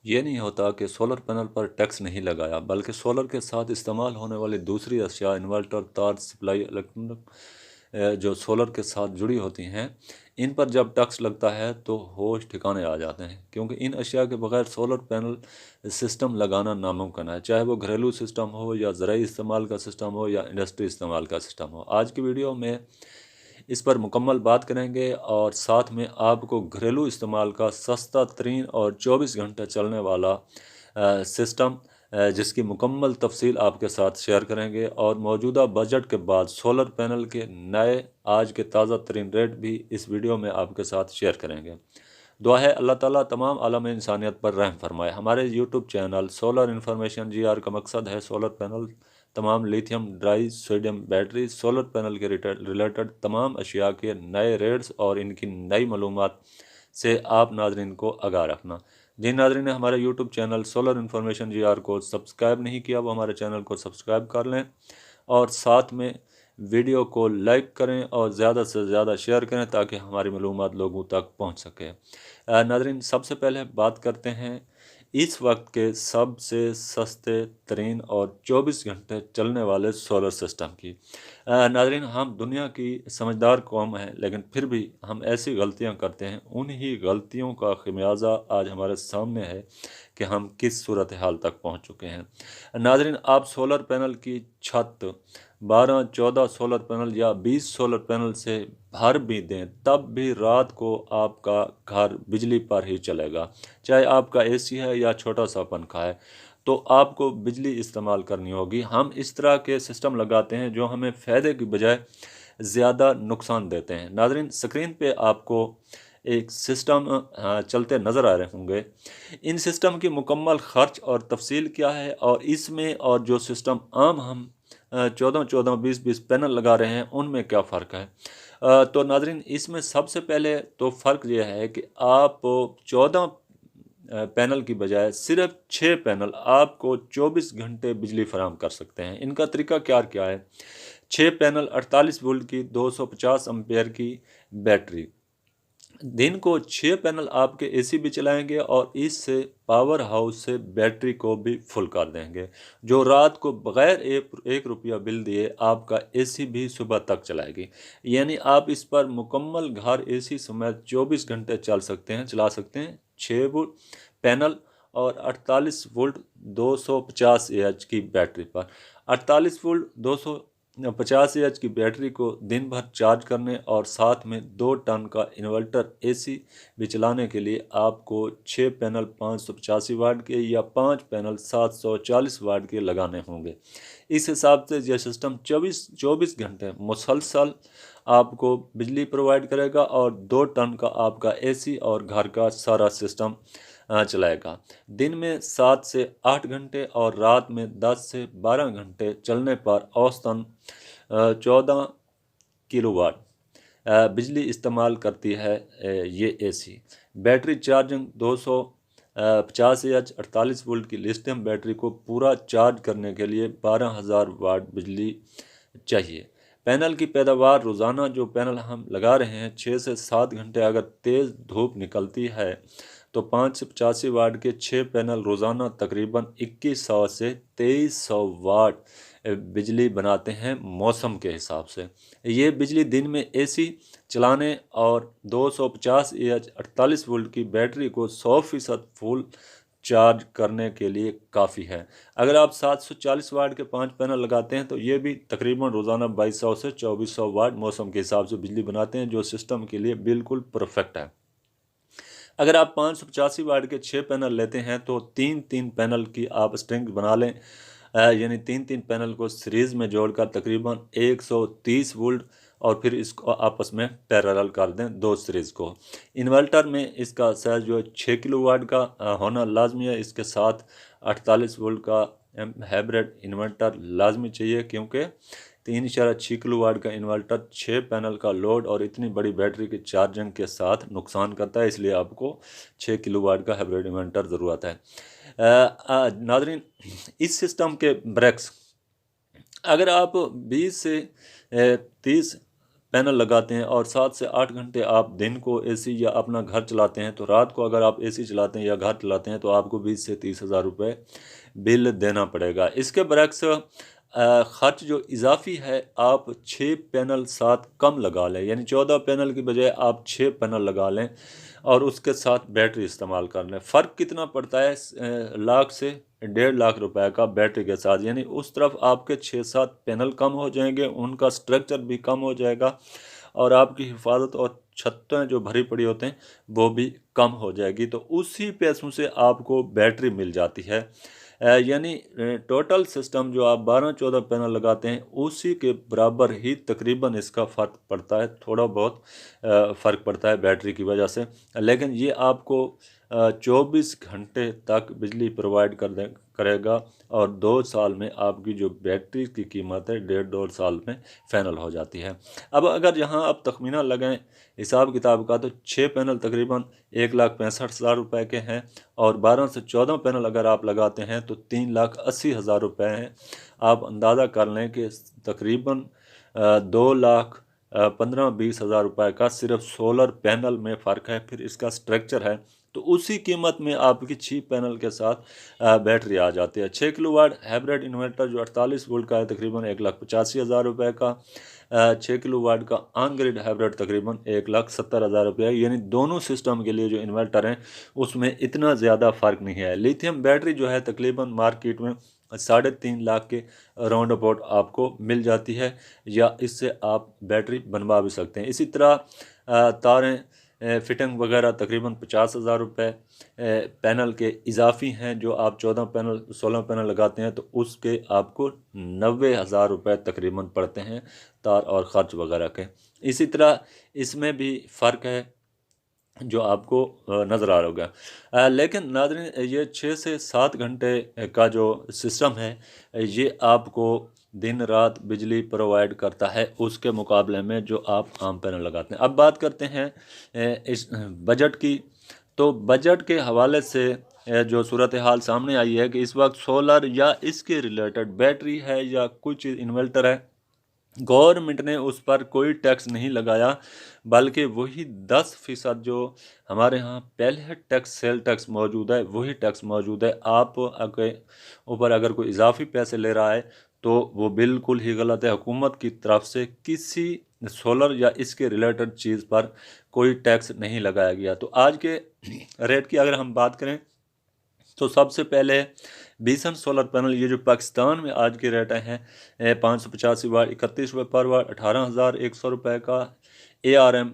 ये नहीं होता कि सोलर पैनल पर टैक्स नहीं लगाया, बल्कि सोलर के साथ इस्तेमाल होने वाली दूसरी अशिया, इन्वर्टर, तार, सप्लाई, इलेक्ट्रॉनिक जो सोलर के साथ जुड़ी होती हैं, इन पर जब टैक्स लगता है तो होश ठिकाने आ जाते हैं, क्योंकि इन अशिया के बगैर सोलर पैनल सिस्टम लगाना नामुमकिन है, चाहे वो घरेलू सिस्टम हो या ज़राई इस्तेमाल का सिस्टम हो या इंडस्ट्री इस्तेमाल का सिस्टम हो। आज की वीडियो में इस पर मुकम्मल बात करेंगे और साथ में आपको घरेलू इस्तेमाल का सस्ता तरीन और 24 घंटे चलने वाला सिस्टम जिसकी मुकम्मल तफसील आपके साथ शेयर करेंगे, और मौजूदा बजट के बाद सोलर पैनल के नए आज के ताज़ा तरीन रेट भी इस वीडियो में आपके साथ शेयर करेंगे। दुआ है अल्लाह ताला तमाम आलम इंसानियत पर रहम फरमाए। हमारे YouTube channel solar information GR का मकसद है सोलर पैनल, तमाम lithium dry sodium battery, solar panel के रिलेटेड तमाम अशिया के नए रेट्स और इनकी नई मालूमात से आप नाजरीन को आगाह रखना। जिन नाजरीन ने हमारे YouTube channel solar information GR को सब्सक्राइब नहीं किया, वो हमारे चैनल को सब्सक्राइब कर लें और साथ में वीडियो को लाइक करें और ज़्यादा से ज़्यादा शेयर करें ताकि हमारी मालूमात लोगों तक पहुंच सके। नाजरीन, सबसे पहले बात करते हैं इस वक्त के सबसे सस्ते तरीन और 24 घंटे चलने वाले सोलर सिस्टम की। नाजरीन, हम दुनिया की समझदार कौम हैं, लेकिन फिर भी हम ऐसी गलतियां करते हैं। उन्हीं गलतियों का खमियाजा आज हमारे सामने है कि हम किस सूरत हाल तक पहुंच चुके हैं। नाजरीन, आप सोलर पैनल की छत 12-14 सोलर पैनल या 20 सोलर पैनल से भर भी दें, तब भी रात को आपका घर बिजली पर ही चलेगा, चाहे आपका AC है या छोटा सा पंखा है, तो आपको बिजली इस्तेमाल करनी होगी। हम इस तरह के सिस्टम लगाते हैं जो हमें फ़ायदे की बजाय ज़्यादा नुकसान देते हैं। नाजरीन, स्क्रीन पे आपको एक सिस्टम चलते नज़र आ रहे होंगे। इन सिस्टम की मुकम्मल ख़र्च और तफसील क्या है, और इसमें और जो सिस्टम आम हम 14-14, 20-20 पैनल लगा रहे हैं, उनमें क्या फ़र्क है। तो नाजरीन, इसमें सबसे पहले तो फ़र्क यह है कि आप 14 पैनल की बजाय सिर्फ 6 पैनल आपको 24 घंटे बिजली फराहम कर सकते हैं। इनका तरीका क्या है। 6 पैनल 48 वोल्ट की 250 एम्पेयर की बैटरी, दिन को 6 पैनल आपके AC भी चलाएंगे और इससे पावर हाउस से बैटरी को भी फुल कर देंगे, जो रात को बगैर 1 रुपया बिल दिए आपका AC भी सुबह तक चलाएगी। यानी आप इस पर मुकम्मल घर AC समेत 24 घंटे चला सकते हैं 6 वोल्ट पैनल और 48 वोल्ट 250 AH की बैटरी पर। 48 वोल्ट 250 AH की बैटरी को दिन भर चार्ज करने और साथ में 2 टन का इन्वर्टर AC भी चलाने के लिए आपको 6 पैनल 585 वाट के या 5 पैनल 740 वाट के लगाने होंगे। इस हिसाब से यह सिस्टम 24 घंटे मुसलसल आपको बिजली प्रोवाइड करेगा और 2 टन का आपका AC और घर का सारा सिस्टम चलाएगा। दिन में 7 से 8 घंटे और रात में 10 से 12 घंटे चलने पर औसतन 14 किलोवाट बिजली इस्तेमाल करती है ये AC। Battery charging 250 AH 48 volt की लिथियम बैटरी को पूरा चार्ज करने के लिए 12,000 वाट बिजली चाहिए। पैनल की पैदावार रोज़ाना जो पैनल हम लगा रहे हैं 6 से 7 घंटे अगर तेज़ धूप निकलती है तो 585 वाट के 6 पैनल रोज़ाना तकरीबन 2100 से 2300 वाट बिजली बनाते हैं मौसम के हिसाब से। ये बिजली दिन में AC चलाने और 250 AH 48 वोल्ट की बैटरी को 100% फुल चार्ज करने के लिए काफ़ी है। अगर आप 740 वाट के 5 पैनल लगाते हैं तो ये भी तकरीबन रोज़ाना 2200 से 2400 वाट मौसम के हिसाब से बिजली बनाते हैं, जो सिस्टम के लिए बिल्कुल परफेक्ट है। अगर आप 585 वाट के 6 पैनल लेते हैं तो 3-3 पैनल की आप स्ट्रिंग बना लें, यानी 3-3 पैनल को सीरीज़ में जोड़कर तकरीबन 130 वोल्ट, और फिर इसको आपस में पैरेलल कर दें 2 सीरीज़ को। इन्वर्टर में इसका साइज़ जो है 6 किलोवाट का होना लाजमी है। इसके साथ 48 वोल्ट का हाइब्रिड इन्वर्टर लाजमी चाहिए, क्योंकि 3.6 किलोवाट का इन्वर्टर 6 पैनल का लोड और इतनी बड़ी बैटरी की चार्जिंग के साथ नुकसान करता है, इसलिए आपको 6 किलोवाट का हाइब्रिड इन्वर्टर ज़रूरत है। नाजरीन, इस सिस्टम के ब्रेक्स अगर आप 20 से 30 पैनल लगाते हैं और 7 से 8 घंटे आप दिन को एसी या अपना घर चलाते हैं, तो रात को अगर आप एसी चलाते हैं या घर चलाते हैं तो आपको 20 से 30 हज़ार रुपये बिल देना पड़ेगा। इसके बरक्स ख़र्च जो इजाफी है, आप 6 पैनल साथ कम लगा लें, यानी 14 पैनल की बजाय आप 6 पैनल लगा लें और उसके साथ बैटरी इस्तेमाल कर लें। फ़र्क कितना पड़ता है लाख से 1.5 लाख रुपए का बैटरी के साथ, यानी उस तरफ आपके 6-7 पैनल कम हो जाएंगे, उनका स्ट्रक्चर भी कम हो जाएगा और आपकी हिफाजत और छतें जो भरी पड़ी होते हैं वो भी कम हो जाएगी। तो उसी पैसों से आपको बैटरी मिल जाती है। यानी टोटल सिस्टम जो आप 12-14 पैनल लगाते हैं उसी के बराबर ही तकरीबन इसका फ़र्क पड़ता है, थोड़ा बहुत फ़र्क पड़ता है बैटरी की वजह से, लेकिन ये आपको 24 घंटे तक बिजली प्रोवाइड करेगा और 2 साल में आपकी जो बैटरी की कीमत है 1.5-2 साल में फाइनल हो जाती है। अब अगर यहाँ आप तखमीना लगाएं हिसाब किताब का, तो 6 पैनल तकरीबन 1,65,000 रुपये के हैं और 12 से 14 पैनल अगर आप लगाते हैं तो 3,80,000 रुपये हैं। आप अंदाज़ा कर लें कि तकरीबन 2,15,20 हज़ार रुपये का सिर्फ सोलर पैनल में फ़र्क है। फिर इसका स्ट्रक्चर है, तो उसी कीमत में आपकी 6 पैनल के साथ बैटरी आ जाती है। 6 किलोवाट हाइब्रिड इन्वर्टर जो 48 वोल्ट का है तकरीबन 1,85,000 रुपये का। 6 किलोवाट का ऑन ग्रिड हाइब्रिड तकरीबन 1,70,000 रुपये है। यानी दोनों सिस्टम के लिए जो इन्वर्टर हैं उसमें इतना ज़्यादा फ़र्क नहीं है। लिथियम बैटरी जो है तकरीबन मार्केट में 3.5 लाख के राउंड अबाउट आपको मिल जाती है, या इससे आप बैटरी बनवा भी सकते हैं। इसी तरह तारें फिटिंग वगैरह तकरीबन 50,000 रुपये पैनल के इजाफी हैं। जो आप 14 पैनल 16 पैनल लगाते हैं तो उसके आपको 90,000 रुपये तकरीबन पड़ते हैं तार और ख़र्च वगैरह के। इसी तरह इसमें भी फ़र्क है जो आपको नज़र आ रहा होगा। लेकिन नाज़रीन, ये 6 से 7 घंटे का जो सिस्टम है ये आपको दिन रात बिजली प्रोवाइड करता है उसके मुकाबले में जो आप आम पैनल लगाते हैं। अब बात करते हैं इस बजट की। तो बजट के हवाले से जो सूरत हाल सामने आई है कि इस वक्त सोलर या इसके रिलेटेड बैटरी है या कुछ इन्वर्टर है, गवर्नमेंट ने उस पर कोई टैक्स नहीं लगाया, बल्कि वही 10% जो हमारे यहाँ पहले टैक्स सेल टैक्स मौजूद है वही टैक्स मौजूद है। आप ऊपर अगर कोई इजाफी पैसे ले रहा है तो वो बिल्कुल ही गलत है। हुकूमत की तरफ से किसी सोलर या इसके रिलेटेड चीज़ पर कोई टैक्स नहीं लगाया गया। तो आज के रेट की अगर हम बात करें तो सबसे पहले बीसन सोलर पैनल, ये जो पाकिस्तान में आज के रेट हैं 585 वाट 31 रुपये पर वाट 18,100 रुपये का। ARM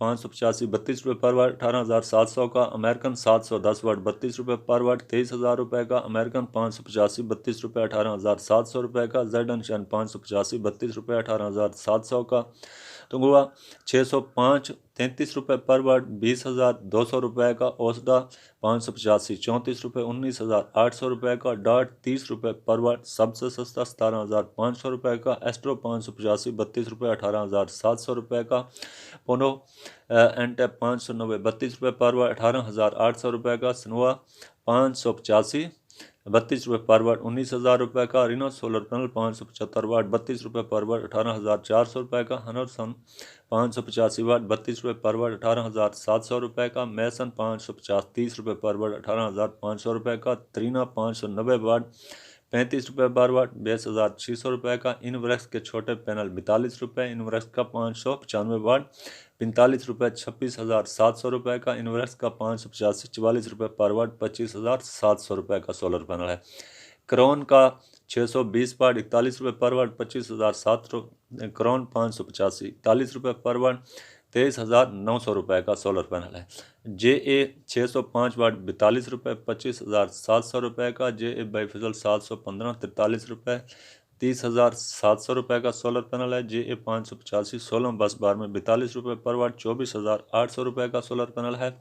585 32 रुपये पर वाट 18,700 का। अमेरिकन 710 वाट 32 रुपये पर वाट 23,000 रुपये का। अमेरिकन 585 32 रुपये 18,700 रुपये का। ZN 585 32 रुपये 18,700 का। तो हुआ 605 33 रुपये पर वाट 20,200 रुपये का। ओसडा 585 34 रुपये 19,800 रुपये का। डाट 30 रुपये पर वाट सबसे सस्ता 17,500 रुपये का। एस्ट्रो 585 32 रुपये 18,700 रुपये का। पोनो एनटेप 590 32 रुपये पर वाट 18,800 रुपये का। सनोवा 585 32 रुपये पर वाट 19,000 रुपये का। रिनो सोलर पैनल 575 वाट 32 रुपये पर वाट 18,400 रुपये का। हनरसन 585 वाट 32 रुपये पर वाट 18,700 रुपये का। मैसन 550 30 रुपये पर वाट 18,500 रुपये का। त्रीना 590 वाट 35 रुपये पर वाट 22,600 रुपये का। इनवर्क्स के छोटे पैनल 42 रुपये। इनवर्क्स का 595 वाट 45 रुपये 26,700 रुपये का। इनवर्क्स का 585 44 रुपये पर वाट 25,700 रुपये का सोलर पैनल है। क्रॉन का 620 वाट 41 रुपये पर वाट 25,700। क्रॉन 585 41 रुपये पर वाट 23,900 रुपये का सोलर पैनल है। JA 605 वाट 42 रुपये 25,700 रुपये का। JA बाईफिजल 715 43 रुपये 30,700 रुपये का सोलर पैनल है। JA 585 16 बस बार में 42 रुपये पर वाट 24,800 रुपये का सोलर पैनल है।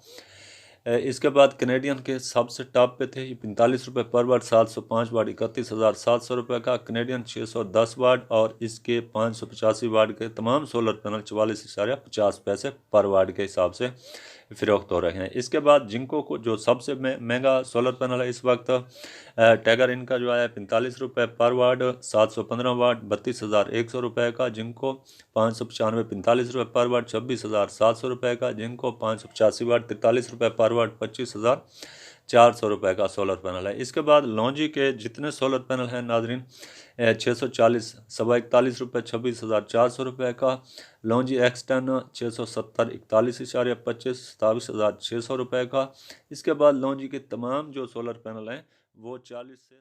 इसके बाद कनेडियन के सबसे टॉप पे थे 45 रुपये पर वाट 705 वाट 31,700 रुपये का। कनेडियन 610 वाट और इसके 585 वाट के तमाम सोलर पैनल 44.50 पैसे पर वाट के हिसाब से फ़रोख्त हो रहे हैं। इसके बाद जिंको को जो सबसे महंगा सोलर पैनल है इस वक्त, टैगर इनका जो है 45 रुपये पर वाट, 715 वाट 32,100 रुपये का। जिंको 595 45 रुपये पर वाट 26,700 रुपये का। जिंको 585 वाट 43 रुपये पर वाट 25,400 रुपये का सोलर पैनल है। इसके बाद लॉन्जी के जितने सोलर पैनल हैं नाजरीन, 640 41 रुपये 26,400 रुपये का। लॉन्जी एक्स10 670 41.25 27,600 रुपये का। इसके बाद लॉन्जी के तमाम जो सोलर पैनल हैं वो 40 से